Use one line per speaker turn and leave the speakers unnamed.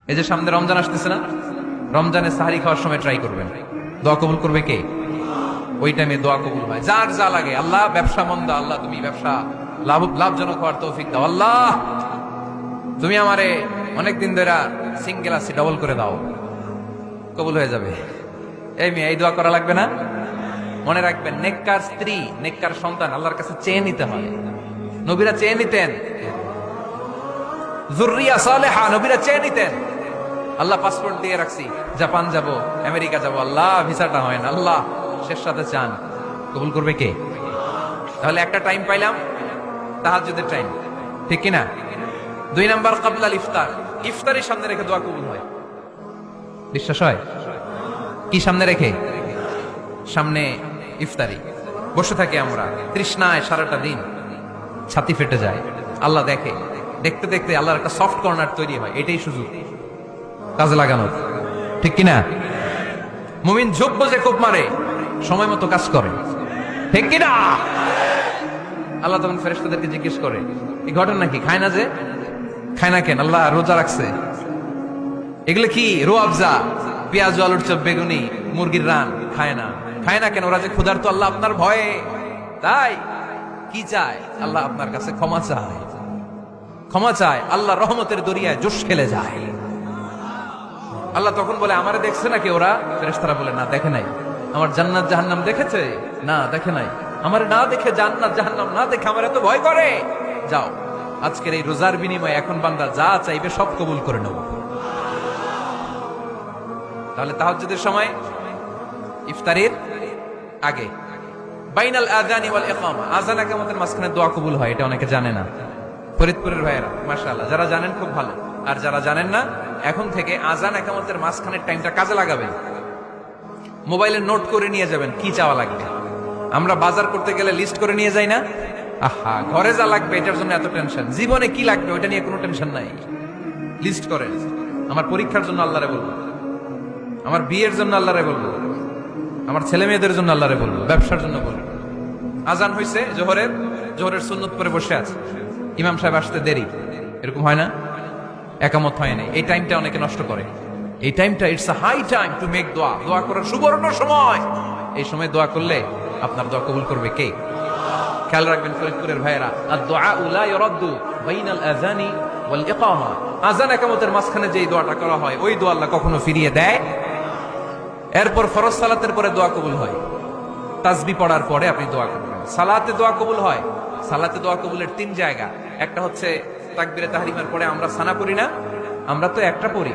এই যে সামনে রমজান আসতেছে না, রমজানে সাহারি খাওয়ার সময় ট্রাই করবেন, দোয়া কবুল করবে কে? ওই টাইমে দোয়া কবুল হয়। যার যা লাগে, আল্লাহ ব্যবসা মন্দা, আল্লাহ তুমি ব্যবসা লাভজনক হওয়ার তৌফিক দাও, আল্লাহ তুমি আমারে অনেকদিন ধরে সিঙ্গেল আছি, ডবল করে দাও, কবুল হয়ে যাবে। এই মেয়ে, এই দোয়া করা লাগবে না? মনে রাখবেন, নেককার স্ত্রী, নেককার সন্তান আল্লাহর কাছে চেয়ে নিতে হয়। নবীরা চেয়ে নিতেন, যুররিয়া সালেহা নবীরা চেয়ে নিতেন। আল্লাহ পাসপোর্ট দিয়ে রাখছি, জাপান যাব, আমেরিকা যাব, আল্লাহ ভিসাটা হয় না, আল্লাহ শেষ সাথে চান, কবুল করবে কে? তাহলে একটা টাইম পাইলাম, তাহাজ্জুদের টাইম, ঠিক কিনা? 2 নাম্বার ক্বাবলাল ইফতার, ইফতারের সামনে রেখে দোয়া কবুল হয়। বিশ্বাস হয়? কি সামনে রেখে? সামনে ইফতারি বসে থাকি আমরা, তৃষ্ণায় সারাটা দিন, ছাতি ফেটে যায়। আল্লাহ দেখে, দেখতে দেখতে আল্লাহর একটা সফট কর্নার তৈরি হয়। এটাই সুযোগ কাজে লাগানোর, ঠিক কিনা? মুমিন যোগ্য যে কোপ মারে, সময় মতো কাজ করে, ঠিক কিনা? আল্লাহ তখন ফেরেশতাদেরকে জিজ্ঞেস করে, এই ঘটনা কি? খায় না যে, খায় না কেন? আল্লাহ রোজা রাখছে, এগুলো কি? রোয়াবজা, পেঁয়াজ, আলুর চপ, বেগুনি, মুরগির রান, খায় না। খায় না কেন? ওরা যে ক্ষুধার্ত, আল্লাহ আপনার ভয়ে। তাই কি চায়? আল্লাহ আপনার কাছে ক্ষমা চায়, ক্ষমা চায়। আল্লাহ রহমতের দরিয়ায় জোশ খেলে যায়। আল্লাহ তখন বলে, আমারে দেখছে নাকি ওরা? ফেরেশতারা বলে, না দেখে নাই। আমার জান্নাত জাহান্নাম দেখেছে? না দেখে নাই। আমারে না দেখে, জান্নাত জাহান্নাম না দেখে আমার এত ভয় করে? যাও, আজকের এই রোজার বিনিময়ে এখন বান্দা যা চাইবে সব কবুল করে নেব। তাহলে তাহাজ্জুদের সময়, ইফতারের আগে, বাইনাল আযানি ওয়াল ইকামা, আযান ইকামতের মাঝখানে দোয়া কবুল হয়। এটা অনেকে জানে না। ফরিদপুরের ভাইয়েরা মাশাআল্লাহ, যারা জানেন খুব ভালো, আর যারা জানেন না, এখন থেকে আযান ইকামতের মাঝখানের টাইমটা কাজে লাগাবেন। মোবাইলে নোট করে নিয়ে যাবেন কি চাওয়া লাগবে। আমরা বাজার করতে গেলে লিস্ট করে নিয়ে যাই না? আহা, ঘরে যা লাগবে এটার জন্য এত টেনশন, জীবনে কি লাগবে ওইটা নিয়ে কোনো টেনশন নাই। লিস্ট করেন। আমার পরীক্ষার জন্য আল্লাহরে বলবো, আমার বিয়ের জন্য আল্লাহরে বলবো, আমার ছেলে মেয়েদের জন্য আল্লাহরে বলবো, ব্যবসার জন্য বলবো। আজান হইছে জোহরের সুন্নত পরে বসে আছে, ইমাম সাহেব আসতে দেরি, এরকম হয় না? একামত হয় না, এই টাইমটা অনেকে নষ্ট করে। এই টাইমটা, it's a high time to make দোয়া, দোয়া করার সুবর্ণ সময়। এই সময় দোয়া করলে আপনার দোয়া কবুল করবে কে? খেয়াল রাখবেন ফরিদপুরের ভাইয়েরা, আদ-দুআউ লা ইউরাদ্দু বাইনাল আযানি ওয়াল ইকামা, আযান ইকামতের মাঝখানে যেই দোয়াটা করা হয়, ওই দোয়া আল্লাহ কখনো ফিরিয়ে দেয়। এরপর ফরজ সালাতের পরে দোয়া কবুল হয়, তাসবিহ পড়ার পরে আপনি দোয়া করবেন। সালাতে দোয়া কবুল হয়, সালাতে দোয়া কবুলের 3 জায়গা। একটা হচ্ছে তাকবীরে তাহরিমার পরে আমরা সানা পড়ি না, আমরা তো একটা পড়ি।